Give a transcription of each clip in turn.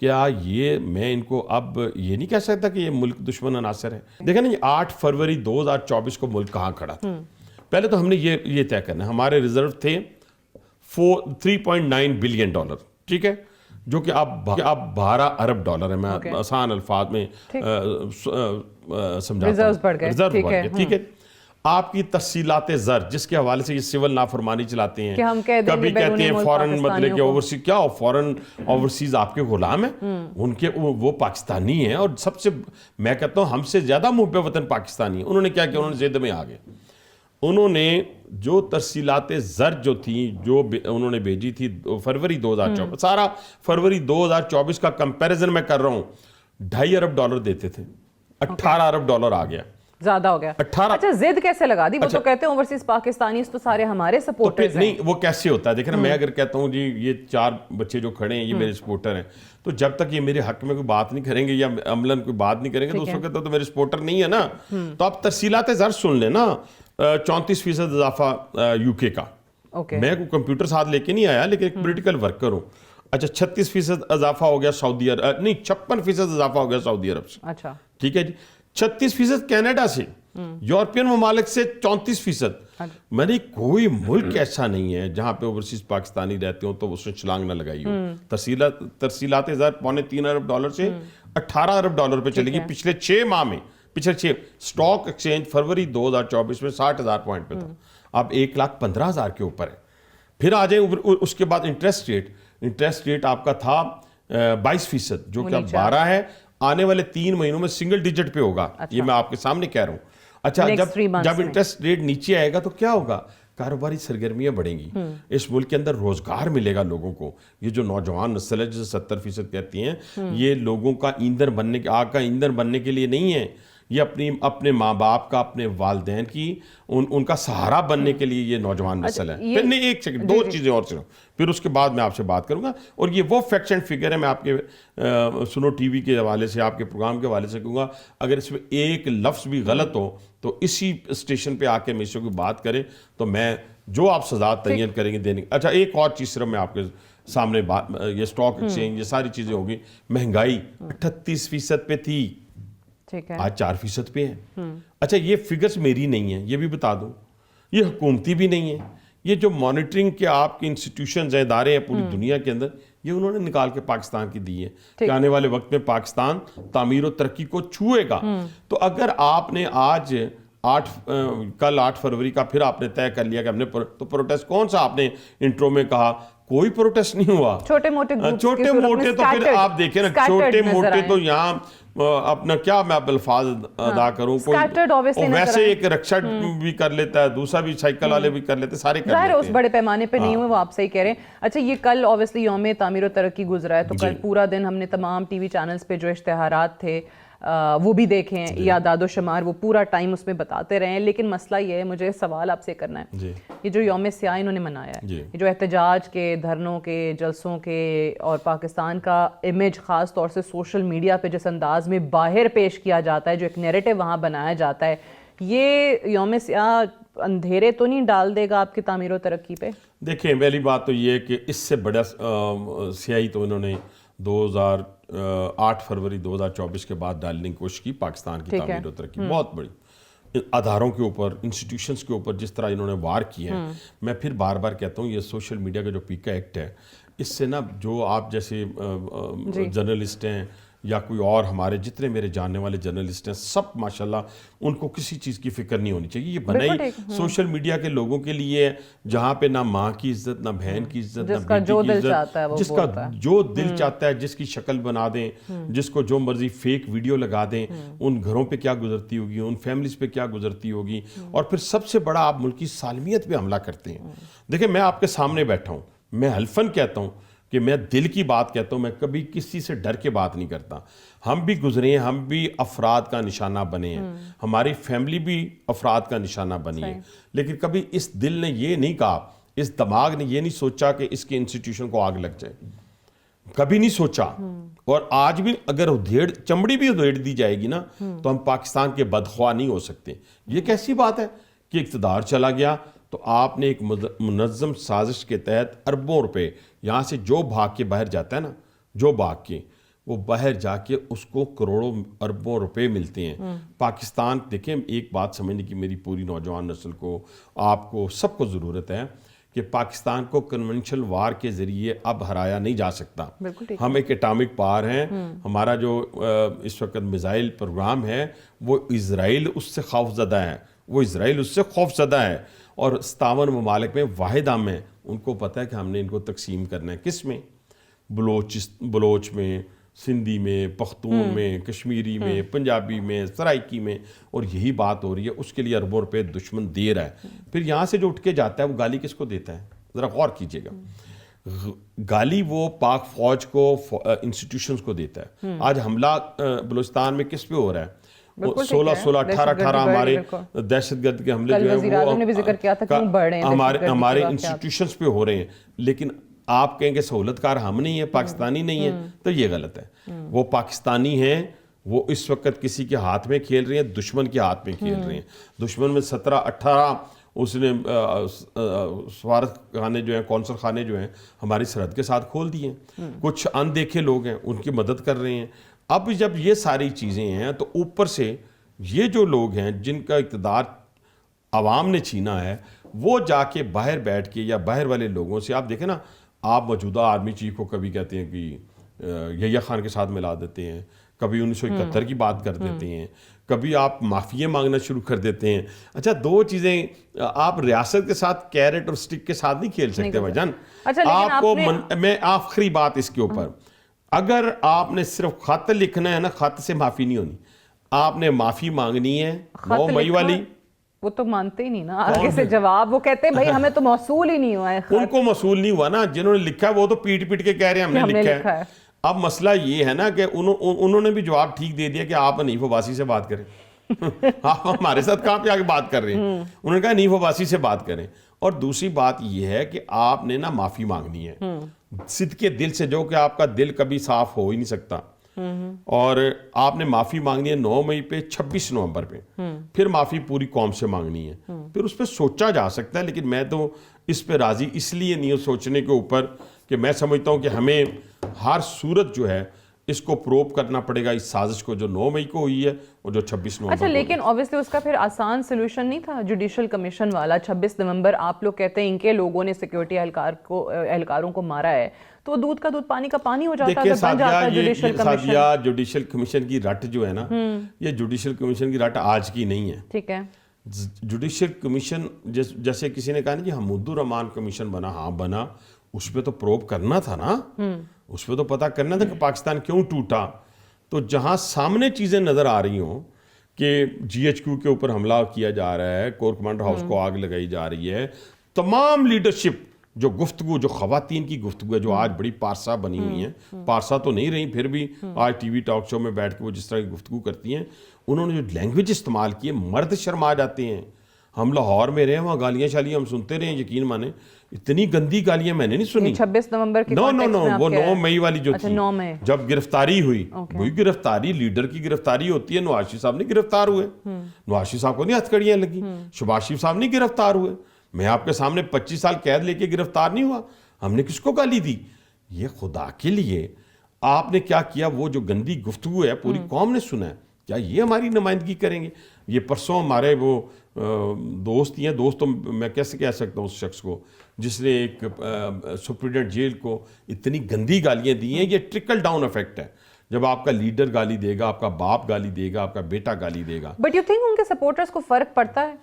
کیا یہ میں ان کو اب یہ نہیں کہہ سکتا کہ یہ ملک دشمن عناصر ہے. دیکھیں نا 8 فروری 2024 کو ملک کہاں کھڑا تھا. پہلے تو ہم نے یہ طے کرنا ہے, ہمارے ریزرو تھے $3.9 بلین, ٹھیک ہے, جو کہ اب 12 ارب ڈالر ہے. میں آسان الفاظ میں سمجھاتا ہوں. ریزرو بڑھ گئے, ٹھیک ہے. آپ کی ترسیلات زر جس کے حوالے سے یہ سول نافرمانی چلاتے ہیں, کبھی کہتے ہیں فورن مطلب کہ اوورسیز, کیا فورن اوورسیز آپ کے غلام ہیں, ان کے وہ پاکستانی ہیں, اور سب سے میں کہتا ہوں ہم سے زیادہ محب وطن پاکستانی ہیں. انہوں نے کیا کیا, انہوں نے زد میں آ گئے. انہوں نے جو ترسیلات زر جو تھیں جو انہوں نے بھیجی تھی فروری 2024, سارا فروری 2024 کا کمپیریزن میں کر رہا ہوں, $2.5 ارب دیتے تھے, $18 ارب آ گیا, زیادہ ہو گیا. 18. اچھا زد کیسے لگا دی؟ وہ تو کہتے ہیں اوورسیز پاکستانیز تو سارے ہمارے سپورٹرز ہیں. نہیں, وہ کیسے ہوتا ہے, دیکھیں نا, میں اگر کہتا ہوں جی یہ 4 بچے جو کھڑے ہیں یہ میرے سپورٹر ہیں, تو جب تک یہ میرے حق میں کوئی بات نہیں کریں گے یا عملاً کوئی بات نہیں کریں گے تو اس وقت تو میرے سپورٹر نہیں ہے نا. تو آپ ترسیلات زر سن لیں نا, 34% اضافہ UK کا. میں کوئی کمپیوٹر ساتھ لے کے نہیں آیا, لیکن ایک پولیٹیکل ورکر ہوں. اچھا 36% اضافہ ہو گیا سعودی عرب, نہیں 56% اضافہ ہو گیا سعودی عرب سے. اچھا ٹھیک ہے جی. 36% کینیڈا سے, یورپین ممالک سے 34%. میں نے کوئی ملک ایسا نہیں ہے جہاں پہ اوورسیز پاکستانی رہتے ہوں تو اس نے چھلانگ نہ لگائی ہو. ترسیلات زر $3.25 ارب سے $18 ارب پہ چلے گی پچھلے 6 ماہ میں. پچھلے سٹاک ایکسچینج فروری 2024 میں 60,000 پوائنٹ پہ تھا, اب 1,15,000 کے اوپر ہے. پھر آ جائیں اس کے بعد انٹرسٹ ریٹ آپ کا تھا 22%, جو کہ اب 12 ہے. آنے والے 3 مہینوں میں سنگل ڈیجٹ پہ ہوگا, یہ میں آپ کے سامنے کہہ رہا ہوں. اچھا جب انٹرسٹ ریٹ نیچے آئے گا تو کیا ہوگا, کاروباری سرگرمیاں بڑھیں گی, اس ملک کے اندر روزگار ملے گا لوگوں کو. یہ جو نوجوان نسل ہے جسے 70% کہتی ہیں, یہ لوگوں کا ایندھن بننے کے, آگ کا ایندھن بننے کے لیے نہیں ہے, یہ اپنے ماں باپ کا, اپنے والدین کی, ان کا سہارا بننے کے لیے یہ نوجوان نسل ہے. پھر نہیں, ایک سیکنڈ, 2 چیزیں اور سنو, پھر اس کے بعد میں آپ سے بات کروں گا. اور یہ وہ فیکٹس اینڈ فگر ہے, میں آپ کے سنو ٹی وی کے حوالے سے, آپ کے پروگرام کے حوالے سے کہوں گا, اگر اس میں ایک لفظ بھی غلط ہو تو اسی اسٹیشن پہ آ کے مجھ سے کوئی بات کرے تو میں جو آپ سزا تعین کریں گے دینے. اچھا ایک اور چیز صرف میں آپ کے سامنے یہ سٹاک ایکسچینج, یہ ساری چیزیں ہوگی. مہنگائی 38% پہ تھی, آج 4% پہ ہے. اچھا یہ فگرز میری نہیں ہیں, یہ بھی بتا دوں, یہ حکومتی بھی نہیں ہے. یہ جو مانیٹرنگ کے آپ کے انسٹیٹیوشنز ادارے ہیں پوری دنیا کے اندر, یہ انہوں نے نکال کے پاکستان کی دی ہے کہ آنے والے وقت میں پاکستان تعمیر و ترقی کو چھوئے گا. تو اگر آپ نے آج کل 8 فروری کا پھر آپ نے طے کر لیا کہ ہم نے, تو پروٹیسٹ کون سا آپ نے انٹرو میں کہا, کوئی پروٹیسٹ نہیں ہوا. چھوٹے موٹے تو پھر آپ دیکھیں نا, چھوٹے موٹے تو یہاں اپنا کیا میں الفاظ ادا کروں, کوئی ویسے ایک رکشا بھی کر لیتا ہے, دوسرا بھی سائیکل والے بھی کر لیتے, سارے کر لیتے ہیں. اس بڑے پیمانے پہ نہیں ہوئے, وہ آپ صحیح کہہ رہے ہیں. اچھا یہ کل اوبیسلی یوم تعمیر و ترقی گزرا ہے, تو کل پورا دن ہم نے تمام ٹی وی چینلز پہ جو اشتہارات تھے وہ بھی دیکھیں, یا اعداد و شمار, وہ پورا ٹائم اس میں بتاتے رہے ہیں. لیکن مسئلہ یہ ہے, مجھے سوال آپ سے کرنا ہے, یہ جو یوم سیاہ انہوں نے منایا ہے, یہ جو احتجاج کے, دھرنوں کے, جلسوں کے, اور پاکستان کا امیج خاص طور سے سوشل میڈیا پہ جس انداز میں باہر پیش کیا جاتا ہے, جو ایک نیریٹو وہاں بنایا جاتا ہے, یہ یوم سیاہ اندھیرے تو نہیں ڈال دے گا آپ کی تعمیر و ترقی پہ؟ دیکھیں پہلی بات تو یہ ہے کہ اس سے بڑا سیاہی تو انہوں نے 8 فروری 2024 کے بعد ڈالنے کی کوشش کی پاکستان کی تعمیر و ترقی, بہت بڑی. اداروں کے اوپر, انسٹیٹیوشنز کے اوپر جس طرح انہوں نے وار کیا ہے. میں پھر بار بار کہتا ہوں, یہ سوشل میڈیا کا جو پیکا ایکٹ ہے, اس سے نا جو آپ جیسے جرنلسٹ ہیں یا کوئی اور ہمارے جتنے میرے جاننے والے جرنلسٹ ہیں, سب ماشاءاللہ ان کو کسی چیز کی فکر نہیں ہونی چاہیے. یہ بنائی سوشل میڈیا کے لوگوں کے لیے جہاں پہ نہ ماں کی عزت, نہ بہن کی عزت, نہ بیٹی کی عزت, جس کا جو دل چاہتا ہے جس کی شکل بنا دیں, جس کو جو مرضی فیک ویڈیو لگا دیں, ان گھروں پہ کیا گزرتی ہوگی, ان فیملیز پہ کیا گزرتی ہوگی, اور پھر سب سے بڑا آپ ملک کی سالمیت پہ حملہ کرتے ہیں. دیکھیں میں آپ کے سامنے بیٹھا ہوں, میں حلفاً کہتا ہوں کہ میں دل کی بات کہتا ہوں, میں کبھی کسی سے ڈر کے بات نہیں کرتا. ہم بھی گزرے ہیں, ہم بھی افراد کا نشانہ بنے ہیں, ہماری فیملی بھی افراد کا نشانہ بنی ہے, لیکن کبھی اس دل نے یہ نہیں کہا, اس دماغ نے یہ نہیں سوچا کہ اس کے انسٹیٹیوشن کو آگ لگ جائے, کبھی نہیں سوچا. اور آج بھی اگر چمڑی بھی ادھیڑ دی جائے گی نا, تو ہم پاکستان کے بدخواہ نہیں ہو سکتے. یہ کیسی بات ہے کہ اقتدار چلا گیا تو آپ نے ایک منظم سازش کے تحت اربوں روپے یہاں سے جو بھاگ کے باہر جاتا ہے نا, جو بھاگ کے, وہ باہر جا کے اس کو کروڑوں اربوں روپے ملتے ہیں. پاکستان دیکھیں, ایک بات سمجھنے کی میری پوری نوجوان نسل کو, آپ کو, سب کو ضرورت ہے کہ پاکستان کو کنونشنل وار کے ذریعے اب ہرایا نہیں جا سکتا. ہم ایک ایٹامک پاور ہیں. ہمارا جو اس وقت میزائل پروگرام ہے وہ اسرائیل اس سے خوف زدہ ہے, اور 57 ممالک میں واحد ہم ہیں. ان کو پتہ ہے کہ ہم نے ان کو تقسیم کرنا ہے. کس میں؟ بلوچ میں, سندھی میں, پختون میں, کشمیری میں, پنجابی میں, سرائکی میں, اور یہی بات ہو رہی ہے. اس کے لیے اربوں روپے دشمن دے رہا ہے. پھر یہاں سے جو اٹھ کے جاتا ہے وہ گالی کس کو دیتا ہے؟ ذرا غور کیجئے گا. گالی وہ پاک فوج کو, انسٹیٹیوشنز کو دیتا ہے. آج حملہ بلوچستان میں کس پہ ہو رہا ہے؟ 18 ہمارے دہشت گرد کے حملے جو ہیں وہ ہمارے انسٹیٹیوشنز پہ ہو رہے ہیں. لیکن آپ کہیں کہ سہولت کار ہم نہیں ہیں, پاکستانی نہیں ہیں, تو یہ غلط ہے. وہ پاکستانی ہیں, وہ اس وقت کسی کے ہاتھ میں کھیل رہے ہیں, دشمن کے ہاتھ میں کھیل رہے ہیں. دشمن میں 17-18 اس نے سفارت خانے جو ہیں, قونصل خانے جو ہیں ہماری سرحد کے ساتھ کھول دیے ہیں. کچھ اندیکھے لوگ ہیں, ان کی مدد کر رہے ہیں. اب جب یہ ساری چیزیں ہیں تو اوپر سے یہ جو لوگ ہیں جن کا اقتدار عوام نے چھینا ہے, وہ جا کے باہر بیٹھ کے یا باہر والے لوگوں سے, آپ دیکھیں نا, آپ موجودہ آرمی چیف کو کبھی کہتے ہیں کہ یحییٰ خان کے ساتھ ملا دیتے ہیں, کبھی 1971 کی بات کر دیتے ہیں, کبھی آپ معافیے مانگنا شروع کر دیتے ہیں. اچھا, دو چیزیں آپ ریاست کے ساتھ کیرٹ اور سٹک کے ساتھ نہیں کھیل سکتے بھائی جان. آپ کو میں آخری بات اس کے اوپر, اگر آپ نے صرف خط لکھنا ہے نا, خط سے معافی نہیں ہونی. آپ نے معافی مانگنی ہے 9 مئی والی. وہ تو مانتے ہی نہیں نا آگے سے جواب. وہ کہتے ہیں بھائی ہمیں تو موصول ہی نہیں ہوا ہے. ان کو موصول نہیں ہوا نا, جنہوں نے لکھا ہے وہ تو پیٹ کے کہہ رہے ہیں ہم نے لکھا ہے. اب مسئلہ یہ ہے نا کہ انہوں نے بھی جواب ٹھیک دے دیا کہ آپ حنیف عباسی سے بات کریں. آپ ہمارے ساتھ کہاں پہ آگے بات کر رہے ہیں؟ انہوں نے کہا حنیف عباسی سے بات کریں. اور دوسری بات یہ ہے کہ آپ نے نا معافی مانگنی ہے صدقے دل سے, جو کہ آپ کا دل کبھی صاف ہو ہی نہیں سکتا. اور آپ نے معافی مانگنی ہے 9 مئی پہ, 26 نومبر پہ, پھر معافی پوری قوم سے مانگنی ہے. پھر اس پہ سوچا جا سکتا ہے, لیکن میں تو اس پہ راضی اس لیے نہیں ہوں سوچنے کے اوپر کہ میں سمجھتا ہوں کہ ہمیں ہر صورت جو ہے اس کو پروب کرنا پڑے گا, اس سازش کو جو 9 مئی کو ہوئی ہے اور جو 26 نومبر. اچھا, لیکن obviously اس کا پھر آسان سلوشن نہیں تھا جوڈیشل کمیشن والا. 26 نومبر آپ لوگ کہتے ہیں ان کے لوگوں نے سیکیورٹی اہلکاروں کو مارا ہے, تو دودھ کا دودھ پانی کا پانی ہو جاتا ہے, بن جاتا ہے جوڈیشل کمیشن. جوڈیشل کمیشن کی رٹ جو ہے نا, یہ جوڈیشل کمیشن کی رٹ آج کی نہیں ہے. ٹھیک ہے, جوڈیشل کمیشن جیسے کسی نے کہا نا کہ حمود الرحمان کمیشن بنا, ہاں بنا, اس پہ تو پروب کرنا تھا نا, اس پہ تو پتہ کرنا تھا کہ پاکستان کیوں ٹوٹا. تو جہاں سامنے چیزیں نظر آ رہی ہوں کہ GHQ کے اوپر حملہ کیا جا رہا ہے, کور کمانڈر ہاؤس کو آگ لگائی جا رہی ہے, تمام لیڈرشپ جو گفتگو, جو خواتین کی گفتگو ہے, جو آج بڑی پارسا بنی ہوئی ہیں, پارسا تو نہیں رہی پھر بھی آج ٹی وی ٹاک شو میں بیٹھ کے وہ جس طرح کی گفتگو کرتی ہیں, انہوں نے جو لینگویج استعمال کی ہے, مرد شرما جاتے ہیں. ہم لاہور میں رہے, وہاں گالیاں شالیاں ہم سنتے رہے, یقین مانے اتنی گندی گالیاں میں نے نہیں سنی. 26 نومبر کی نو وہ 9 مئی والی جو تھی, 9 مئی جب گرفتاری ہوئی, وہی گرفتاری لیڈر کی گرفتاری ہوتی ہے. نواز شریف صاحب نہیں گرفتار ہوئے, نواز شریف صاحب کو نہیں ہتھکڑیاں لگی, شہباز شریف صاحب نہیں گرفتار ہوئے, میں آپ کے سامنے 25 سال قید لے کے گرفتار نہیں ہوا. ہم نے کس کو گالی دی؟ یہ خدا کے لیے آپ نے کیا کیا؟ وہ جو گندی گفتگو ہے پوری قوم نے سنا ہے, کیا یہ ہماری نمائندگی کریں گے؟ یہ پرسوں ہمارے وہ دوست ہی ہیں, دوست تو میں کیسے کہہ سکتا ہوں اس شخص کو جس نے ایک سپرنٹینڈنٹ جیل کو اتنی گندی گالیاں دی ہیں. یہ ٹرکل ڈاؤن افیکٹ ہے. جب آپ کا لیڈر گالی دے گا, آپ کا باپ گالی دے گا, آپ کا بیٹا گالی دے گا. بٹ یو تھنک ان کے سپورٹرز کو فرق پڑتا ہے؟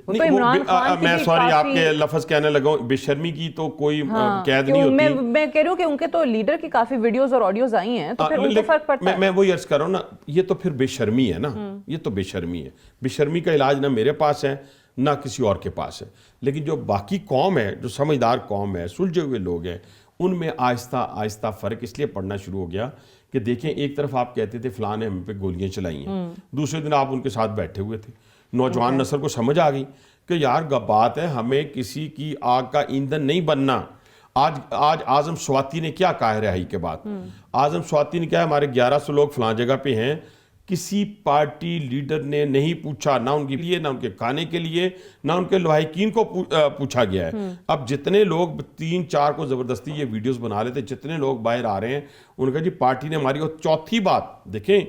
میں سوری آپ کے لفظ کہنے لگا ہوں, بے شرمی کی تو کوئی قید نہیں ہوتی. میں کہہ رہی ہوں کہ ان کے تو لیڈر کی کافی ویڈیوز اور آڈیوز آئی ہیں, تو پھر ان کو فرق پڑتا ہے. میں وہی عرض کر رہا ہوں نا, یہ تو پھر بے شرمی ہے نا, یہ تو بے شرمی ہے. بے شرمی کا علاج نہ میرے پاس ہے نہ کسی اور کے پاس ہے. لیکن جو باقی قوم ہے, جو سمجھدار قوم ہے, سلجھے ہوئے لوگ ہیں, ان میں آہستہ آہستہ فرق اس لیے پڑنا شروع ہو گیا کہ دیکھیں, ایک طرف آپ کہتے تھے فلاں نے ہم پہ گولیاں چلائی ہیں, دوسرے دن آپ ان کے ساتھ بیٹھے ہوئے تھے. نوجوان نسل کو سمجھ آ گئی کہ یار بات ہے, ہمیں کسی کی آگ کا ایندھن نہیں بننا. آج اعظم سواتی نے کیا کہا ہے رہائی کے بعد؟ اعظم سواتی نے کہا ہمارے 1100 لوگ فلاں جگہ پہ ہیں, کسی پارٹی لیڈر نے نہیں پوچھا، نہ ان کے لیے، نہ ان کے کھانے کے لیے، نہ ان کے لواحقین کو پوچھا گیا ہے۔ اب جتنے لوگ 3-4 کو زبردستی یہ ویڈیوز بنا رہے تھے، جتنے لوگ باہر آ رہے ہیں، ان کا جی پارٹی نے ہماری، اور چوتھی بات دیکھیں،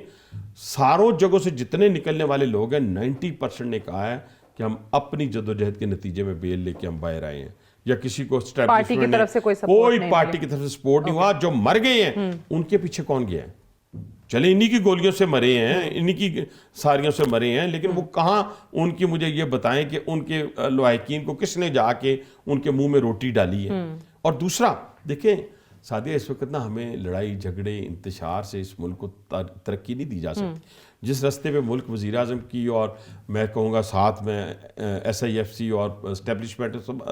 ساروں جگہوں سے جتنے نکلنے والے لوگ ہیں 90% نے کہا ہے کہ ہم اپنی جدوجہد کے نتیجے میں بیل لے کے ہم باہر آئے ہیں، یا کسی کو پارٹی کی طرف سے کوئی پارٹی کی طرف سے سپورٹ نہیں ہوا۔ جو مر گئے ہیں ان کے پیچھے کون گیا ہے؟ چلے انہی کی گولیوں سے مرے ہیں، انہی کی ساریوں سے مرے ہیں، لیکن وہ کہاں ان کی، مجھے یہ بتائیں کہ ان کے لواحقین کو کس نے جا کے ان کے منہ میں روٹی ڈالی ہے؟ اور دوسرا دیکھیں سعدیہ، اس وقت نا ہمیں لڑائی جھگڑے انتشار سے اس ملک کو ترقی نہیں دی جا سکتی۔ جس رستے پہ ملک وزیر اعظم کی، اور میں کہوں گا ساتھ میں SIFC اور اسٹیبلشمنٹ سب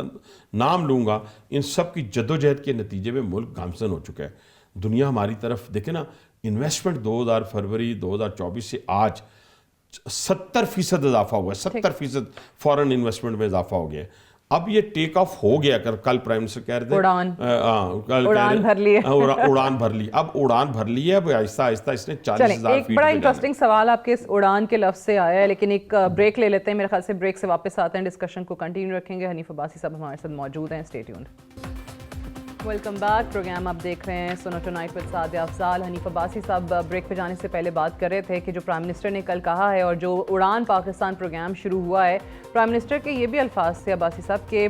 نام لوں گا، ان سب کی جدوجہد کے نتیجے میں ملک گامزن ہو چکا ہے۔ دنیا ہماری طرف دیکھیں نا، انویسٹمنٹ 2000 فروری 2024 سے آج 70% اضافہ ہوا ہے، 70% فورن انویسٹمنٹ میں اضافہ ہو گیا ہے۔ اب یہ ٹیک آف ہو گیا، کل پرائم منسٹر کہہ رہے تھے اڑان بھر لی ہے، اڑان بھر لی، اب اڑان بھر لی ہے، اب آہستہ آہستہ اس نے 40,000 ایک بڑا انٹرسٹنگ سوال آپ کے اس اڑان کے لفظ سے آیا ہے، لیکن ایک بریک لے لیتے ہیں، میرے خیال سے بریک سے واپس آتے ہیں، ڈسکشن کو کنٹینیو رکھیں گے۔ حنیف عباسی صاحب ہمارے ساتھ موجود ہیں، stay tuned. Welcome back, program آپ دیکھ رہے ہیں سنو ٹونائٹ وتھ سعدیہ افضال۔ حنیف عباسی صاحب بریک پہ جانے سے پہلے بات کر رہے تھے کہ جو پرائم منسٹر نے کل کہا ہے، اور جو اڑان پاکستان پروگرام شروع ہوا ہے، پرائم منسٹر کے یہ بھی الفاظ تھے عباسی صاحب کہ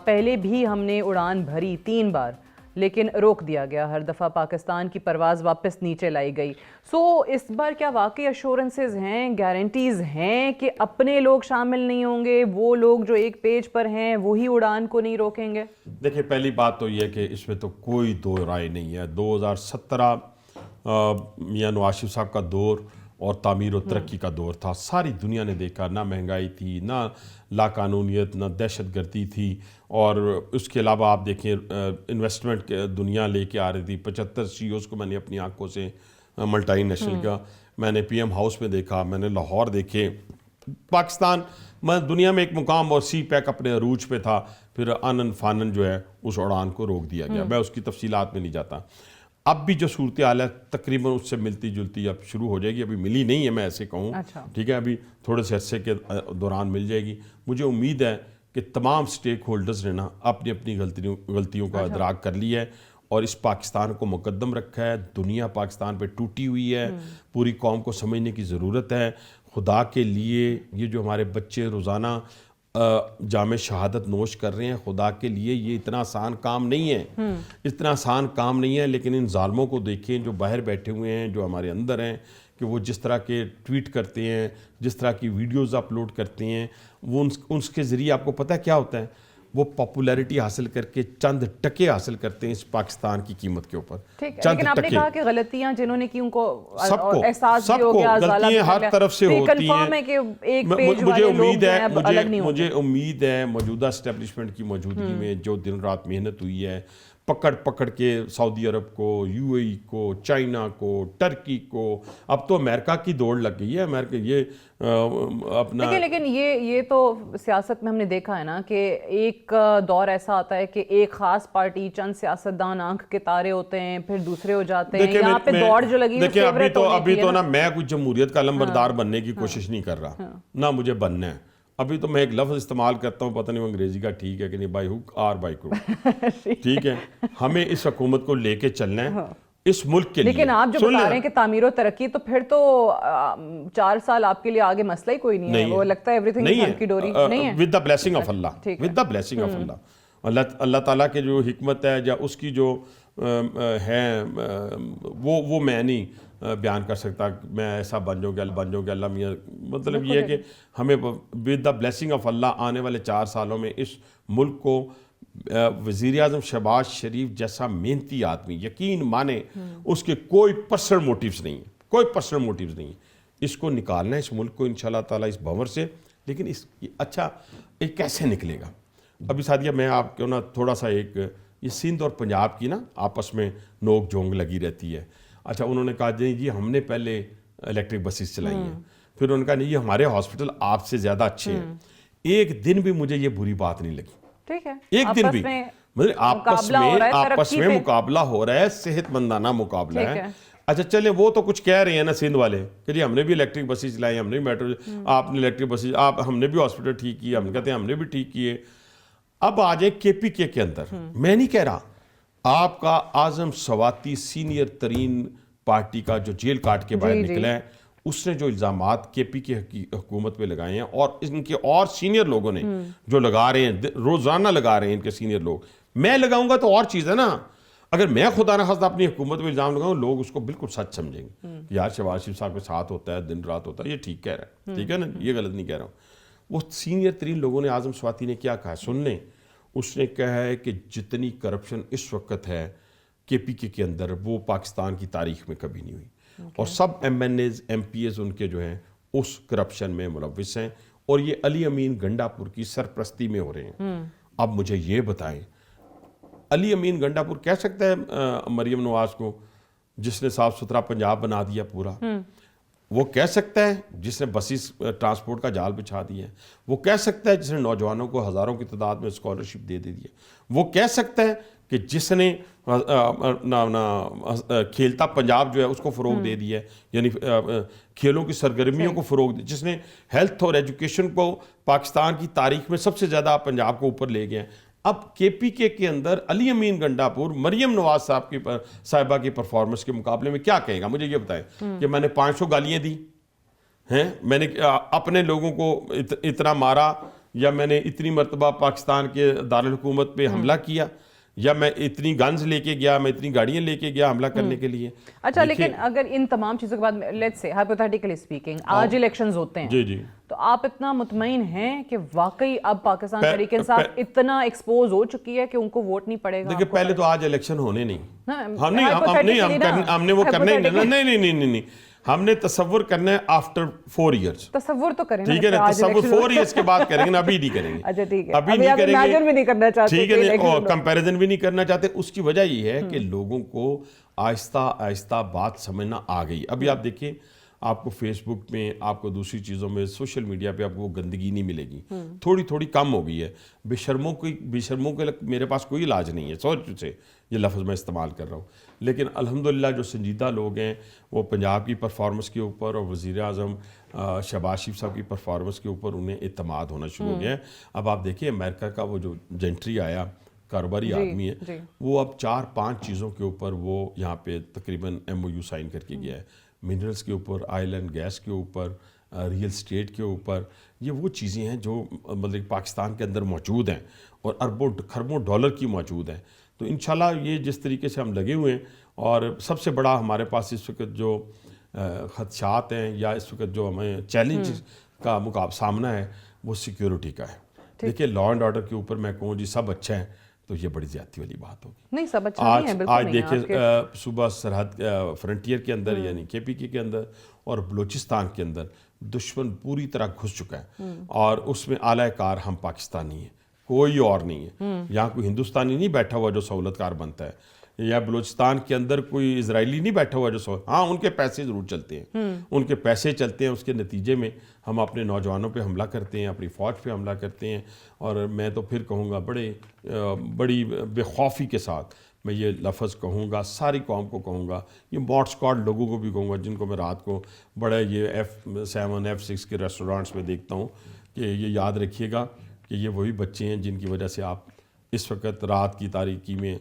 پہلے بھی ہم نے اڑان بھری 3 بار، لیکن روک دیا گیا، ہر دفعہ پاکستان کی پرواز واپس نیچے لائی گئی۔ سو اس بار کیا واقعی ایشورنسز ہیں، گارنٹیز ہیں کہ اپنے لوگ شامل نہیں ہوں گے، وہ لوگ جو ایک پیج پر ہیں وہی اڑان کو نہیں روکیں گے؟ دیکھیں پہلی بات تو یہ کہ اس میں تو کوئی دو رائے نہیں ہے۔ 2017 میاں نواز شریف صاحب کا دور اور تعمیر و ترقی کا دور تھا، ساری دنیا نے دیکھا، نہ مہنگائی تھی، نہ لا قانونیت، نہ دہشت گردی تھی، اور اس کے علاوہ آپ دیکھیں انویسٹمنٹ دنیا لے کے آ رہی تھی۔ 75 CEOs کو میں نے اپنی آنکھوں سے ملٹائی نیشنل کا میں نے PM ہاؤس میں دیکھا، میں نے لاہور دیکھے۔ پاکستان میں دنیا میں ایک مقام، اور CPEC اپنے عروج پہ تھا، پھر آنن فانن جو ہے اس اڑان کو روک دیا گیا۔ میں اس کی تفصیلات میں نہیں جاتا۔ اب بھی جو صورتحال ہے تقریباً اس سے ملتی جلتی اب شروع ہو جائے گی، ابھی ملی نہیں ہے میں ایسے کہوں، ٹھیک ہے، ابھی تھوڑے سے عرصے کے دوران مل جائے گی۔ مجھے امید ہے کہ تمام سٹیک ہولڈرز نے نا اپنی اپنی غلطیوں کا ادراک کر لیا ہے، اور اس پاکستان کو مقدم رکھا ہے۔ دنیا پاکستان پہ ٹوٹی ہوئی ہے، پوری قوم کو سمجھنے کی ضرورت ہے۔ خدا کے لیے یہ جو ہمارے بچے روزانہ جام شہادت نوش کر رہے ہیں، خدا کے لیے یہ اتنا آسان کام نہیں ہے، اتنا آسان کام نہیں ہے۔ لیکن ان ظالموں کو دیکھیں جو باہر بیٹھے ہوئے ہیں، جو ہمارے اندر ہیں، کہ وہ جس طرح کے ٹویٹ کرتے ہیں، جس طرح کی ویڈیوز اپلوڈ کرتے ہیں، وہ ان کے ذریعے آپ کو پتہ ہے کیا ہوتا ہے، وہ پاپولیرٹی حاصل کر کے چند ٹکے حاصل کرتے ہیں اس پاکستان کی قیمت کے اوپر۔ لیکن آپ نے کہا کہ غلطیاں جنہوں نے کی ان کو احساس بھی ہو گیا، غلطیاں ہر طرف سے ہوتی ہیں۔ مجھے امید ہے موجودہ اسٹیبلشمنٹ کی موجودگی میں جو دن رات محنت ہوئی ہے، پکڑ کے سعودی عرب کو، UAE کو، چائنا کو، ٹرکی کو، اب تو امریکہ کی دوڑ لگ گئی ہے۔ امریکہ یہ اپنا لیکن یہ تو سیاست میں ہم نے دیکھا ہے نا کہ ایک دور ایسا آتا ہے کہ ایک خاص پارٹی، چند سیاستدان آنکھ کے تارے ہوتے ہیں، پھر دوسرے ہو جاتے ہیں۔ یہاں پہ دوڑ جو لگی دیکھیں ابھی تو نا میں کوئی جمہوریت کا لمبردار بننے کی کوشش نہیں کر رہا، نہ مجھے بننا ہے۔ ابھی تو میں ایک لفظ استعمال کرتا ہوں، پتہ نہیں وہ انگریزی کا ٹھیک ہے کہ نہیں، بائی ہک اور بائی کروک، ٹھیک ہے۔ ہمیں اس حکومت کو لے کے چلنا ہے اس ملک کے لیے۔ لیکن آپ جو بتا رہے ہیں کہ تعمیر و ترقی، تو پھر تو 4 سال آپ کے لیے آگے مسئلہ ہی کوئی نہیں ہے، وہ لگتا ہے ایوری تھنگ ہنکی ڈوری نہیں ہے، with the blessing of Allah, with the blessing of Allah. Allah تعالیٰ کے جو حکمت ہے یا اس کی جو ہے وہ میں نہیں بیان کر سکتا، میں ایسا بن جاؤں گے اللہ میاں۔ مطلب یہ ہے کہ ہمیں ود دا بلیسنگ آف اللہ آنے والے 4 سالوں میں اس ملک کو وزیر اعظم شہباز شریف جیسا محنتی آدمی، یقین مانے اس کے کوئی پرسنل موٹیوز نہیں ہیں، کوئی پرسنل موٹیوز نہیں ہیں، اس کو نکالنا ہے اس ملک کو انشاءاللہ تعالیٰ اس بھنور سے۔ لیکن اس اچھا یہ کیسے نکلے گا؟ ابھی سعدیہ میں آپ کو نا تھوڑا سا ایک یہ سندھ اور پنجاب کی نا آپس میں نوک جھونک لگی رہتی ہے۔ اچھا انہوں نے کہا جی ہم نے پہلے الیکٹرک بسیز چلائی ہیں، پھر انہوں نے کہا نہیں یہ ہمارے ہاسپٹل آپ سے زیادہ اچھے ہیں۔ ایک دن بھی مجھے یہ بری بات نہیں لگی، ٹھیک ہے، ایک دن بھی، آپس میں مقابلہ ہو رہا ہے، صحت مندانہ مقابلہ ہے۔ اچھا چلے وہ تو کچھ کہہ رہے ہیں نا سندھ والے کہ جی ہم نے بھی الیکٹرک بسیں چلائی, ہم نے بھی میٹرو, آپ نے الیکٹرک بسیں, ہم نے بھی ہاسپٹل ٹھیک کیے, ہم کہتے ہیں ہم نے بھی ٹھیک کیے. اب آ جائے کے پی کے اندر, میں نہیں کہہ رہا, آپ کا اعظم سواتی سینئر ترین پارٹی کا جو جیل کاٹ کے باہر نکلا ہے, اس نے جو الزامات کے پی کے حکومت پہ لگائے ہیں, اور ان کے اور سینئر لوگوں نے جو لگا رہے ہیں, روزانہ لگا رہے ہیں ان کے سینئر لوگ, میں لگاؤں گا تو اور چیز ہے نا. اگر میں خدا نہ خواستہ اپنی حکومت پہ الزام لگاؤں, لوگ اس کو بالکل سچ سمجھیں گے کہ یار شہباز شریف صاحب کے ساتھ ہوتا ہے, دن رات ہوتا ہے, یہ ٹھیک کہہ رہا ہے, ٹھیک ہے نا, یہ غلط نہیں کہہ رہا ہوں. وہ سینئر ترین لوگوں نے, اعظم سواتی نے کیا کہا سن لیں, اس نے کہا ہے کہ جتنی کرپشن اس وقت ہے کے پی کے اندر وہ پاکستان کی تاریخ میں کبھی نہیں ہوئی, اور سب M N As M P As ان کے جو ہیں اس کرپشن میں ملوث ہیں, اور یہ علی امین گنڈا پور کی سرپرستی میں ہو رہے ہیں. اب مجھے یہ بتائیں, علی امین گنڈا پور کہہ سکتا ہے مریم نواز کو جس نے صاف ستھرا پنجاب بنا دیا پورا, وہ کہہ سکتا ہے جس نے بسیز ٹرانسپورٹ کا جال بچھا دیا ہے, وہ کہہ سکتا ہے جس نے نوجوانوں کو ہزاروں کی تعداد میں اسکالرشپ دے دی ہے, وہ کہہ سکتا ہے کہ جس نے کھیلتا پنجاب جو ہے اس کو فروغ دے دیا ہے, یعنی کھیلوں کی سرگرمیوں کو فروغ دیا, جس نے ہیلتھ اور ایجوکیشن کو پاکستان کی تاریخ میں سب سے زیادہ پنجاب کو اوپر لے گیا ہے. اب کے پی کے اندر علی امین گنڈا پور مریم نواز صاحبہ کی پرفارمنس کے مقابلے میں کیا کہے گا؟ مجھے یہ بتائیں کہ میں نے 500 گالیاں دی ہیں, میں نے اپنے لوگوں کو اتنا مارا, یا میں نے اتنی مرتبہ پاکستان کے دارالحکومت پہ حملہ کیا, یا میں اتنی گنز لے کے گیا, میں اتنی گاڑیاں لے کے گیا حملہ کرنے کے لیے. اچھا لیکن اگر ان تمام چیزوں کے بعد لیٹس سے ہائپوتھیٹیکلی اسپیکنگ آج الیکشنز ہوتے ہیں, جی جی, تو آپ اتنا مطمئن ہیں کہ واقعی اب پاکستان تحریک انصاف اتنا ایکسپوز ہو چکی ہے کہ ان کو ووٹ نہیں پڑے گا؟ دیکھیں پہلے تو آج الیکشن ہونے نہیں, ہم نے وہ کرنا ہی نہیں, ہم نے تصور کرنا ہے آفٹر 4 ایئرس. تصور تو کریں, ٹھیک ہے نا, تصور 4 ایئرس کے بعد کریں گے, ابھی نہیں کریں گے. اچھا ٹھیک ہے, ابھی نہیں کریں گے, بھی نہیں کرنا چاہتے, ٹھیک ہے, اور کمپیریزن بھی نہیں کرنا چاہتے. اس کی وجہ یہ ہے کہ لوگوں کو آہستہ آہستہ بات سمجھنا آ گئی. ابھی آپ دیکھیں, آپ کو فیس بک میں, آپ کو دوسری چیزوں میں, سوشل میڈیا پہ آپ کو گندگی نہیں ملے گی, تھوڑی تھوڑی کم ہو گئی ہے. بے شرموں کے میرے پاس کوئی علاج نہیں ہے, سوچ سے یہ لفظ میں استعمال کر رہا ہوں, لیکن الحمدللہ جو سنجیدہ لوگ ہیں وہ پنجاب کی پرفارمنس کے اوپر اور وزیر اعظم شہباز شریف صاحب کی پرفارمنس کے اوپر انہیں اعتماد ہونا شروع ہو گیا ہے. اب آپ دیکھیں امریکہ کا وہ جو جنٹری آیا, کاروباری آدمی ہے, وہ اب 4-5 چیزوں کے اوپر وہ یہاں پہ تقریباً MOU سائن کر کے گیا ہے. منرلز کے اوپر, آئل اینڈ گیس کے اوپر, ریئل اسٹیٹ کے اوپر. یہ وہ چیزیں ہیں جو مطلب پاکستان کے اندر موجود ہیں اور اربوں خربوں ڈالر کی موجود ہیں. تو انشاءاللہ یہ جس طریقے سے ہم لگے ہوئے ہیں, اور سب سے بڑا ہمارے پاس اس وقت جو خدشات ہیں یا اس وقت جو ہمیں چیلنج کا سامنا ہے وہ سیکیورٹی کا ہے. دیکھیے لا اینڈ آرڈر کے اوپر میں کہوں جی سب اچھا ہے تو یہ بڑی زیادتی والی بات ہوگی. نہیں سب اچھا نہیں ہے, بالکل آج نہیں. دیکھیں صوبہ سرحد فرنٹیئر کے اندر یعنی کے پی کے اندر اور بلوچستان کے اندر دشمن پوری طرح گھس چکا ہے, اور اس میں اعلی کار ہم پاکستانی ہیں, کوئی اور نہیں ہے. یہاں کوئی ہندوستانی نہیں بیٹھا ہوا جو سہولت کار بنتا ہے, یا بلوچستان کے اندر کوئی اسرائیلی نہیں بیٹھا ہوا جو ہاں ان کے پیسے ضرور چلتے ہیں, ان کے پیسے چلتے ہیں, اس کے نتیجے میں ہم اپنے نوجوانوں پہ حملہ کرتے ہیں, اپنی فوج پہ حملہ کرتے ہیں. اور میں تو پھر کہوں گا بڑی بے خوفی کے ساتھ میں یہ لفظ کہوں گا, ساری قوم کو کہوں گا, یہ باٹ اسکواڈ لوگوں کو بھی کہوں گا جن کو میں رات کو بڑے یہ F7 F6 کے ریسٹورانٹس میں دیکھتا ہوں, کہ یہ یاد رکھیے گا کہ یہ وہی بچے ہیں جن کی وجہ سے آپ اس وقت رات کی تاریکی میں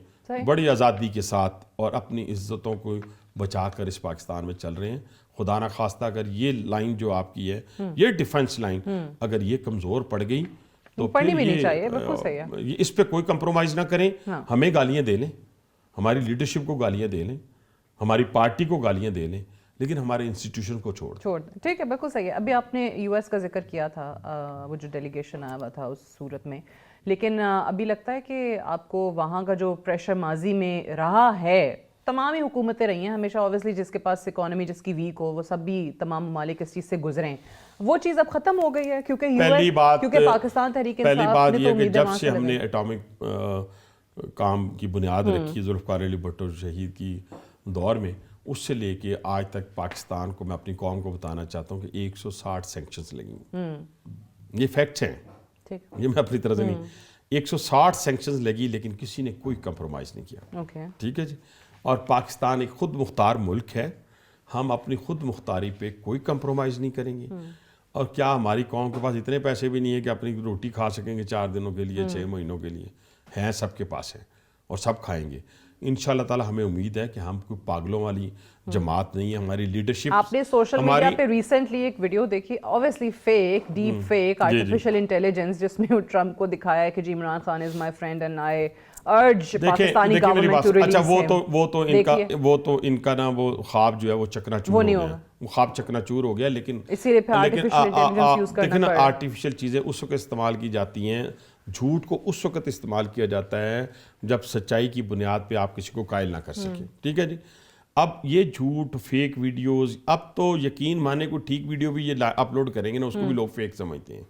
بڑی آزادی کے ساتھ اور اپنی عزتوں کو بچا کر اس پاکستان میں چل رہے ہیں. خدا نہ خواستہ اگر یہ لائن جو آپ کی ہے, یہ ڈیفنس لائن اگر یہ کمزور پڑ گئی تو پڑھنی بھی نہیں چاہیے, بالکل صحیح ہے. اس پہ کوئی کمپرومائز نہ کریں. ہمیں گالیاں دے لیں, ہماری لیڈرشپ کو گالیاں دے لیں, ہماری پارٹی کو گالیاں دے لیں, لیکن ہمارے انسٹیٹیوشن کو چھوڑ دیں. ٹھیک ہے, بالکل صحیح ہے. ابھی آپ نے US کا ذکر کیا تھا, وہ جو ڈیلیگیشن آیا ہوا تھا اس صورت میں, لیکن ابھی لگتا ہے کہ آپ کو وہاں کا جو پریشر ماضی میں رہا ہے, تمام ہی حکومتیں رہی ہیں ہمیشہ اوبیسلی, جس کے پاس اکانومی جس کی ویک ہو وہ سب بھی تمام ممالک اس چیز سے گزرے ہیں, وہ چیز اب ختم ہو گئی ہے کیونکہ پاکستان تحریک انصاف پہلی بات یہ کہ جب سے ہم نے اٹامک کام کی بنیاد رکھی ذوالفقار علی بھٹو شہید کی دور میں, اس سے لے کے آج تک پاکستان کو میں اپنی قوم کو بتانا چاہتا ہوں کہ 160 سینکشنز لگی. یہ فیکٹس ہیں, یہ میں اپنی طرح سے نہیں, 160 سینکشنز لگی لیکن کسی نے کوئی کمپرومائز نہیں کیا. ٹھیک ہے جی. اور پاکستان ایک خود مختار ملک ہے. ہم اپنی خود مختاری پہ کوئی کمپرومائز نہیں کریں گے. اور کیا ہماری قوم کے پاس اتنے پیسے بھی نہیں ہیں کہ اپنی روٹی کھا سکیں گے 4 دنوں کے لیے 6 مہینوں کے لیے؟ ہیں، سب کے پاس ہیں اور سب کھائیں گے انشاءاللہ تعالی. ہمیں امید ہے کہ ہم کوئی پاگلوں والی جماعت نہیں ہے. ہماری لیڈرشپ. آپ نے سوشل میڈیا پہ ریسنٹلی ایک ویڈیو دیکھی، obviously fake, deep fake, artificial intelligence, جس میں ٹرمپ کو دکھایا ہے کہ جی Imran Khan is my friend and I urge Pakistani government to release him. وہ تو ان کا نا وہ خواب جو ہے وہ چکنا چور ہو گیا. وہ خواب چکنا چور ہو گیا. لیکن اسی لیے آرٹیفیشل انٹیلیجنس یوز کرنا لیکن آرٹیفیشل چیزیں اس وقت استعمال کی جاتی ہیں، جھوٹ کو اس وقت استعمال کیا جاتا ہے جب سچائی کی بنیاد پہ آپ کسی کو قائل نہ کر سکیں. ٹھیک ہے جی. اب یہ جھوٹ، فیک ویڈیوز، اب تو یقین مانے کو ٹھیک ویڈیو بھی یہ اپلوڈ کریں گے نا، اس کو بھی لوگ فیک سمجھتے ہیں.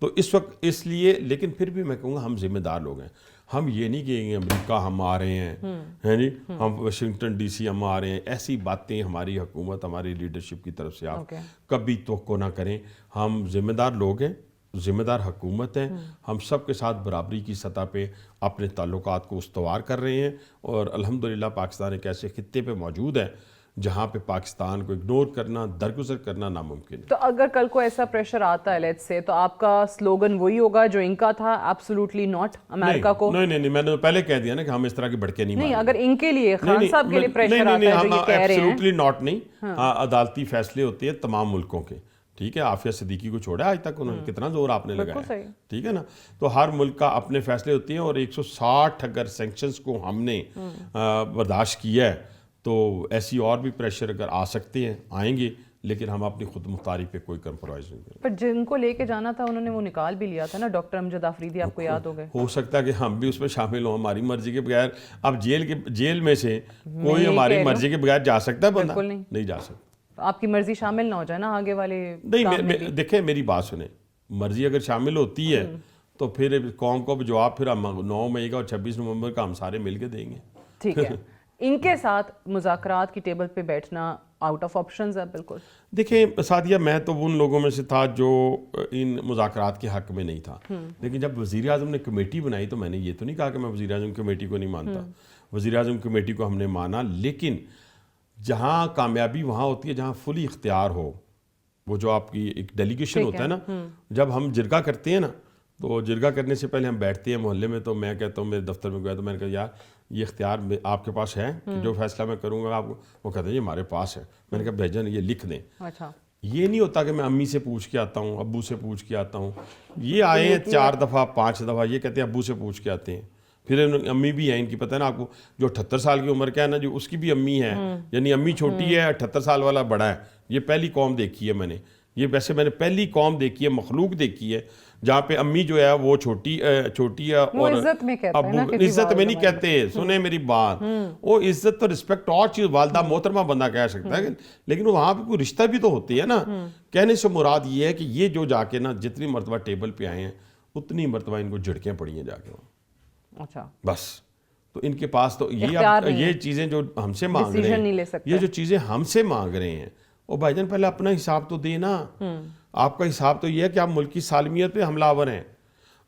تو اس وقت اس لیے، لیکن پھر بھی میں کہوں گا ہم ذمہ دار لوگ ہیں. ہم یہ نہیں کہیں گے امریکہ ہم آ رہے ہیں جی، ہم واشنگٹن ڈی سی ہم آ رہے ہیں. ایسی باتیں ہماری حکومت، ہماری لیڈرشپ کی طرف سے آپ کبھی توقع نہ کریں. ہم ذمہ دار لوگ ہیں، ذمہ دار حکومت ہے. ہم سب کے ساتھ برابری کی سطح پہ اپنے تعلقات کو استوار کر رہے ہیں. اور الحمدللہ پاکستان ایک ایسے خطے پہ موجود ہے جہاں پہ پاکستان کو اگنور کرنا، درگزر کرنا ناممکن ہے. تو اگر کل کو ایسا پریشر آتا ہے لیٹس سے، تو آپ کا سلوگن وہی ہوگا جو ان کا تھا، ایبسولوٹلی ناٹ امریکہ کو؟ نہیں، میں نے پہلے کہہ دیا نا کہ ہم اس طرح کے بھڑکے نہیں ماریں. نہیں، اگر ان کے لیے، خان صاحب کے لیے پریشر آتا ہے جو یہ کہہ رہے ہیں. ایبسولوٹلی ناٹ نہیں. عدالتی فیصلے ہوتے ہیں تمام ملکوں کے. ٹھیک ہے، عافیہ صدیقی کو چھوڑا آج تک انہوں نے کتنا زور آپ نے لگایا. ٹھیک ہے نا. تو ہر ملک کا اپنے فیصلے ہوتے ہیں. اور 160 اگر سینکشنز کو ہم نے برداشت کیا ہے تو ایسی اور بھی پریشر اگر آ سکتے ہیں، آئیں گے. لیکن ہم اپنی خود مختاری پہ کوئی کمپرومائز نہیں کریں. پر جن کو لے کے جانا تھا انہوں نے وہ نکال بھی لیا تھا نا، ڈاکٹر امجد آفریدی، آپ کو یاد ہو گئے. ہو سکتا ہے کہ ہم بھی اس میں شامل ہوں ہماری مرضی کے بغیر. اب جیل میں سے کوئی ہماری مرضی کے بغیر جا سکتا ہے بندہ؟ بالکل نہیں جا سکتا. آپ کی مرضی شامل نہ ہو جائے نا آگے والے. نہیں، دیکھیں میری بات سنیں، مرضی اگر شامل ہوتی ہے تو پھر قوم کو جواب پھر 9 مئی کا اور 26 نومبر کا ہم سارے مل کے دیں گے. ٹھیک ہے. ان کے ساتھ مذاکرات کی ٹیبل پہ بیٹھنا آؤٹ آف آپشنز ہے بالکل. دیکھیں سعدیہ، میں تو ان لوگوں میں سے تھا جو ان مذاکرات کے حق میں نہیں تھا. لیکن جب وزیر اعظم نے کمیٹی بنائی تو میں نے یہ تو نہیں کہا کہ میں وزیر اعظم کمیٹی کو نہیں مانتا. وزیر اعظم کمیٹی کو ہم نے مانا. لیکن جہاں کامیابی وہاں ہوتی ہے جہاں فلی اختیار ہو. وہ جو آپ کی ایک ڈیلیگیشن ہوتا ہے نا، جب ہم جرگہ کرتے ہیں نا، تو جرگہ کرنے سے پہلے ہم بیٹھتے ہیں محلے میں. تو میں کہتا ہوں، میرے دفتر میں گیا تو میں نے کہا یار یہ اختیار آپ کے پاس ہے کہ جو فیصلہ میں کروں گا آپ کو؟ وہ کہتے ہیں یہ ہمارے پاس ہے. میں نے کہا بھیجن یہ لکھ دیں. اچھا، یہ نہیں ہوتا کہ میں امی سے پوچھ کے آتا ہوں، ابو سے پوچھ کے آتا ہوں. یہ آئے ہیں 4 دفعہ 5 دفعہ، یہ کہتے ہیں ابو سے پوچھ کے آتے ہیں. پھر امی بھی ہیں ان کی، پتہ ہے نا آپ کو، جو 78 سال کی عمر کا ہے نا، جو اس کی بھی امی ہے، یعنی امی چھوٹی ہے، 78 سال والا بڑا ہے. یہ پہلی قوم دیکھی ہے میں نے. یہ ویسے میں نے پہلی قوم دیکھی ہے، مخلوق دیکھی ہے، جہاں پہ امی جو ہے وہ چھوٹی ہے اور عزت میں کہتے ہیں نا، عزت میں نہیں کہتے. سنیں میری بات، وہ عزت اور رسپیکٹ اور چیز والدہ محترمہ بندہ کہہ سکتا ہے، لیکن وہاں پہ کوئی رشتہ بھی تو ہوتی ہے نا. کہنے سے مراد یہ ہے کہ یہ جو جا کے نا جتنی مرتبہ ٹیبل پہ آئے ہیں اتنی مرتبہ ان کو جھڑکیں پڑی ہیں جا کے. اچھا، بس. تو ان کے پاس تو یہ چیزیں جو ہم سے مانگ رہے ہیں، یہ جو چیزیں ہم سے مانگ رہے ہیں، وہ بھائی جان پہلے اپنا حساب تو دیں نا. آپ کا حساب تو یہ ہے کہ آپ ملک کی سالمیت پہ حملہ آور ہیں.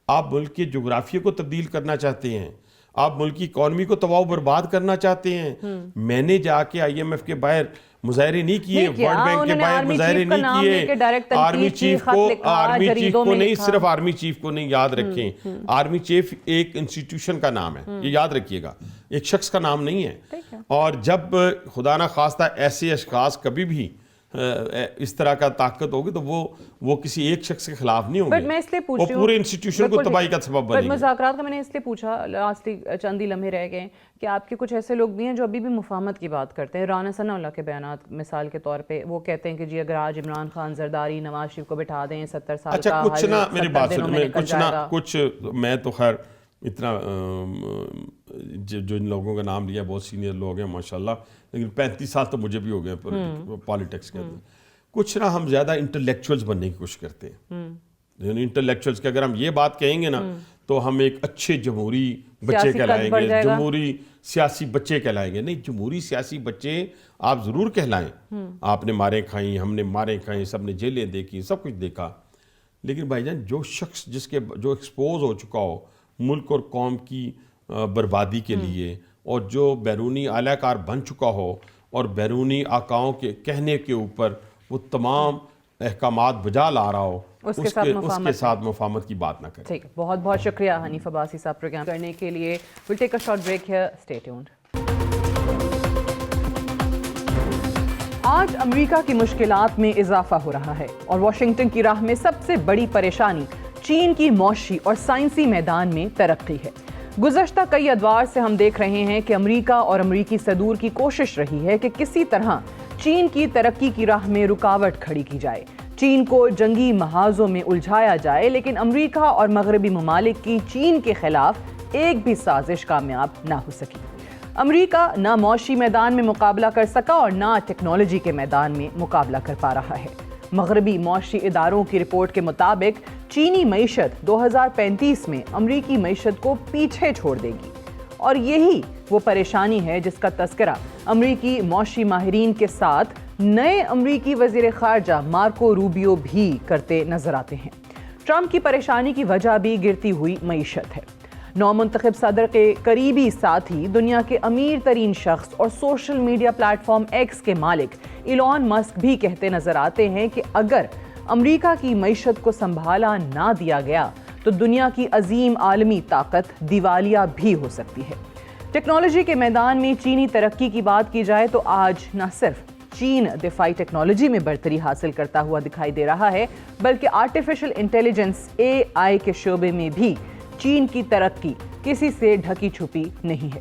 آپ ملک کے جغرافیے کو تبدیل کرنا چاہتے ہیں. آپ ملک کی اکانومی کو تباہ و برباد کرنا چاہتے ہیں. میں نے جا کے IMF کے باہر مظاہرے نہیں کیے، ورلڈ بینک کے باہر مظاہرے نہیں کیے. آرمی چیف کو نہیں، صرف آرمی چیف کو نہیں، یاد رکھیں آرمی چیف ایک انسٹیٹیوشن کا نام ہے، یہ یاد رکھیے گا، ایک شخص کا نام نہیں ہے. اور جب خدا نہ خواستہ ایسے اشخاص کبھی بھی اس طرح کا طاقت ہوگی تو وہ کسی ایک شخص کے خلاف نہیں ہوں گے. میں اس لیے پوچھ وہ رہی ہوں، پورے انسٹیٹیوشن کو تباہی کا سبب بنیں گے. مذاکرات کا میں نے اس لیے پوچھا، لاسٹ چند ہی لمحے رہ گئے، کہ آپ کے کچھ ایسے لوگ بھی ہیں جو ابھی بھی مفاہمت کی بات کرتے ہیں. رانا ثناء اللہ کے بیانات مثال کے طور پہ، وہ کہتے ہیں کہ جی اگر آج عمران خان، زرداری، نواز شریف کو بٹھا دیں 70 سال کا، اچھا کچھ نہ میری بات سنیں، کچھ میں تو خیر اتنا جو ان لوگوں کا نام لیا بہت سینئر لوگ ہیں ماشاءاللہ، لیکن 35 سال تو مجھے بھی ہو گئے پالیٹکس کے اندر. کچھ نہ ہم زیادہ انٹلیکچوئلز بننے کی کوشش کرتے ہیں. یعنی انٹلیکچوئلز کہ اگر ہم یہ بات کہیں گے نا تو ہم ایک اچھے جمہوری بچے کہلائیں گے، جمہوری سیاسی بچے کہلائیں گے. نہیں، جمہوری سیاسی بچے آپ ضرور کہلائیں. آپ نے ماریں کھائیں، ہم نے ماریں کھائیں، سب نے جیلیں دیکھی، سب کچھ دیکھا. لیکن بھائی جان جو شخص جو ایکسپوز ہو چکا ہو ملک اور قوم کی بربادی کے لیے، اور جو بیرونی اعلی کار بن چکا ہو اور بیرونی آقاؤں کے کہنے کے اوپر وہ تمام احکامات بجا لا رہا ہو اس کے ساتھ مفاہمت کی بات نہ کریں. ٹھیک ہے، بہت بہت شکریہ حنیف عباسی صاحب پروگرام کرنے کے لیے. we'll take a short break here. Stay tuned. آج امریکہ کی مشکلات میں اضافہ ہو رہا ہے اور واشنگٹن کی راہ میں سب سے بڑی پریشانی چین کی معاشی اور سائنسی میدان میں ترقی ہے. گزشتہ کئی ادوار سے ہم دیکھ رہے ہیں کہ امریکہ اور امریکی صدور کی کوشش رہی ہے کہ کسی طرح چین کی ترقی کی راہ میں رکاوٹ کھڑی کی جائے، چین کو جنگی محاذوں میں الجھایا جائے، لیکن امریکہ اور مغربی ممالک کی چین کے خلاف ایک بھی سازش کامیاب نہ ہو سکی. امریکہ نہ معاشی میدان میں مقابلہ کر سکا اور نہ ٹیکنالوجی کے میدان میں مقابلہ کر پا رہا ہے. مغربی معاشی اداروں کی رپورٹ کے مطابق چینی معیشت 2035 میں امریکی معیشت کو پیچھے چھوڑ دے گی، اور یہی وہ پریشانی ہے جس کا تذکرہ امریکی معاشی ماہرین کے ساتھ نئے امریکی وزیر خارجہ مارکو روبیو بھی کرتے نظر آتے ہیں. ٹرمپ کی پریشانی کی وجہ بھی گرتی ہوئی معیشت ہے. نو منتخب صدر کے قریبی ساتھی، دنیا کے امیر ترین شخص اور social media plate form x کے مالک ایلون مسک بھی کہتے نظر آتے ہیں کہ اگر امریکہ کی معیشت کو سنبھالا نہ دیا گیا تو دنیا کی عظیم عالمی طاقت دیوالیہ بھی ہو سکتی ہے. ٹیکنالوجی کے میدان میں چینی ترقی کی بات کی جائے تو آج نہ صرف چین دفاعی ٹیکنالوجی میں برتری حاصل کرتا ہوا دکھائی دے رہا ہے، بلکہ آرٹیفیشل انٹیلیجنس AI کے شعبے میں بھی چین کی ترقی کسی سے ڈھکی چھپی نہیں ہے.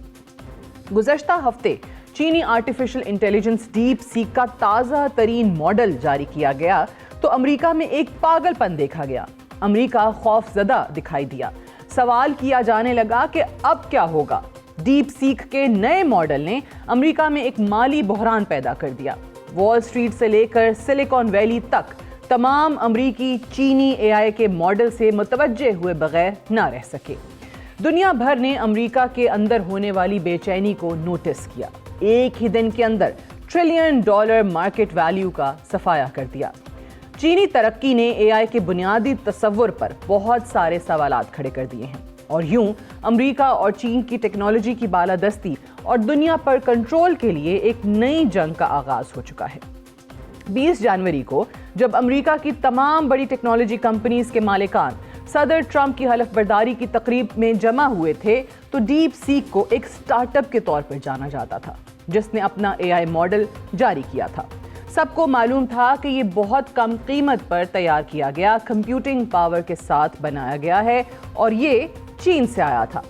گزشتہ ہفتے چینی آرٹیفیشل انٹیلیجنس ڈیپ سیک کا تازہ ترین ماڈل جاری کیا گیا تو امریکہ میں ایک پاگل پن دیکھا گیا. امریکہ خوف زدہ دکھائی دیا. سوال کیا جانے لگا کہ اب کیا ہوگا. ڈیپ سیک کے نئے ماڈل نے امریکہ میں ایک مالی بحران پیدا کر دیا. وال سٹریٹ سے لے کر سلیکن ویلی تک تمام امریکی چینی AI کے ماڈل سے متوجہ ہوئے بغیر نہ رہ سکے. دنیا بھر نے امریکہ کے اندر ہونے والی بے چینی کو نوٹس کیا. ایک ہی دن کے اندر $1 ٹریلین مارکیٹ ویلیو کا صفایا کر دیا. چینی ترقی نے AI کے بنیادی تصور پر بہت سارے سوالات کھڑے کر دیے ہیں، اور یوں امریکہ اور چین کی ٹیکنالوجی کی بالادستی اور دنیا پر کنٹرول کے لیے ایک نئی جنگ کا آغاز ہو چکا ہے. 20 جنوری کو جب امریکہ کی تمام بڑی ٹیکنالوجی کمپنیز کے مالکان صدر ٹرمپ کی حلف برداری کی تقریب میں جمع ہوئے تھے تو ڈیپ سیک کو ایک سٹارٹ اپ کے طور پر جانا جاتا تھا جس نے اپنا AI ماڈل جاری کیا تھا. سب کو معلوم تھا کہ یہ بہت کم قیمت پر تیار کیا گیا، کمپیوٹنگ پاور کے ساتھ بنایا گیا ہے اور یہ چین سے آیا تھا.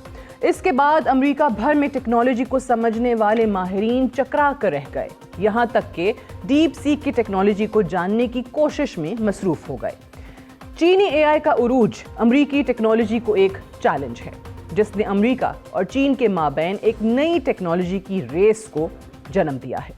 اس کے بعد امریکہ بھر میں ٹیکنالوجی کو سمجھنے والے ماہرین چکرا کر رہ گئے، یہاں تک کہ ڈیپ سیک کی ٹیکنالوجی کو جاننے کی کوشش میں مصروف ہو گئے. چینی AI کا عروج امریکی ٹیکنالوجی کو ایک چیلنج ہے جس نے امریکہ اور چین کے مابین ایک نئی ٹیکنالوجی کی ریس کو جنم دیا ہے.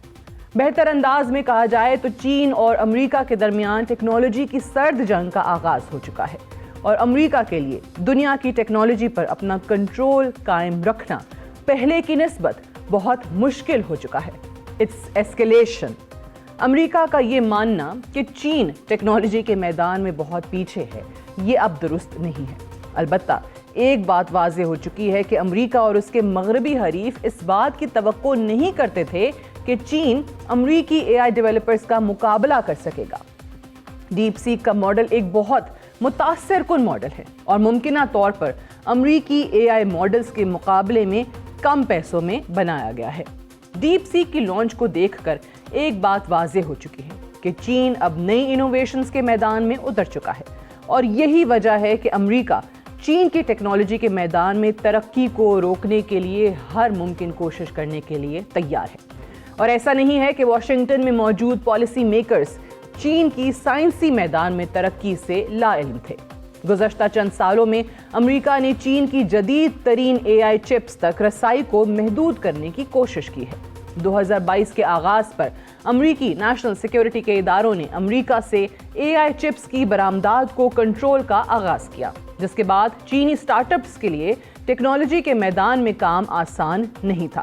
بہتر انداز میں کہا جائے تو چین اور امریکہ کے درمیان ٹیکنالوجی کی سرد جنگ کا آغاز ہو چکا ہے، اور امریکہ کے لیے دنیا کی ٹیکنالوجی پر اپنا کنٹرول قائم رکھنا پہلے کی نسبت بہت مشکل ہو چکا ہے. اٹس ایسکیلیشن. امریکہ کا یہ ماننا کہ چین ٹیکنالوجی کے میدان میں بہت پیچھے ہے، یہ اب درست نہیں ہے. البتہ ایک بات واضح ہو چکی ہے کہ امریکہ اور اس کے مغربی حریف اس بات کی توقع نہیں کرتے تھے کہ چین امریکی AI ڈیولپرز کا مقابلہ کر سکے گا. ڈیپ سیک کا ماڈل ایک بہت متاثر کن ماڈل ہے اور ممکنہ طور پر امریکی AI ماڈلز کے مقابلے میں کم پیسوں میں بنایا گیا ہے. ڈیپ سیک کی لانچ کو دیکھ کر ایک بات واضح ہو چکی ہے کہ چین اب نئی انوویشنز کے میدان میں اتر چکا ہے، اور یہی وجہ ہے کہ امریکہ چین کی ٹیکنالوجی کے میدان میں ترقی کو روکنے کے لیے ہر ممکن کوشش کرنے کے لیے تیار ہے. اور ایسا نہیں ہے کہ واشنگٹن میں موجود پالیسی میکرز چین کی سائنسی میدان میں ترقی سے لا علم تھے. گزشتہ چند سالوں میں امریکہ نے چین کی جدید ترین AI چپس تک رسائی کو محدود کرنے کی کوشش کی ہے. 2022 کے آغاز پر امریکی نیشنل سیکیورٹی کے اداروں نے امریکہ سے AI چپس کی برآمدات کو کنٹرول کا آغاز کیا، جس کے بعد چینی سٹارٹ اپس کے لیے ٹیکنالوجی کے میدان میں کام آسان نہیں تھا.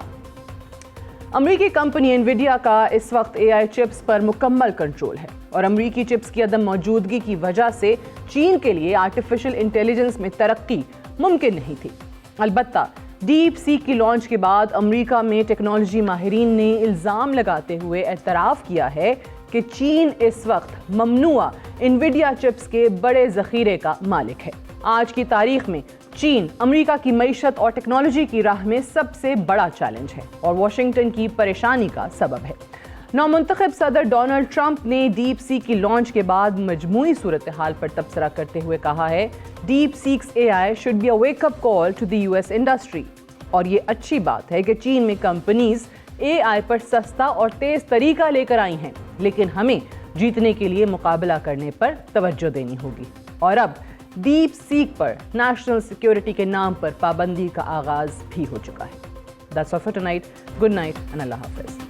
امریکی کمپنی انویڈیا کا اس وقت AI چپس پر مکمل کنٹرول ہے، اور امریکی چپس کی عدم موجودگی کی وجہ سے چین کے لیے آرٹیفیشل انٹیلیجنس میں ترقی ممکن نہیں تھی. البتہ ڈیپ سیک کی لانچ کے بعد امریکہ میں ٹیکنالوجی ماہرین نے الزام لگاتے ہوئے اعتراف کیا ہے کہ چین اس وقت ممنوعہ انویڈیا چپس کے بڑے ذخیرے کا مالک ہے۔ آج کی تاریخ میں چین امریکہ کی معیشت اور ٹیکنالوجی کی راہ میں سب سے بڑا چیلنج ہے اور واشنگٹن کی پریشانی کا سبب ہے۔ نومنتخب صدر ڈونلڈ ٹرمپ نے ڈیپ سیک کی لانچ کے بعد مجموعی صورتحال پر تبصرہ کرتے ہوئے کہا ہے DeepSeek's A I should be a wake up call to the US industry, اور یہ اچھی بات ہے کہ چین میں کمپنیز اے آئی پر سستا اور تیز طریقہ لے کر آئی ہیں، لیکن ہمیں جیتنے کے لیے مقابلہ کرنے پر توجہ دینی ہوگی۔ اور اب ڈیپ سیک پر نیشنل سیکیورٹی کے نام پر پابندی کا آغاز بھی ہو چکا ہے۔ That's all for tonight. Good night and Allah Hafiz.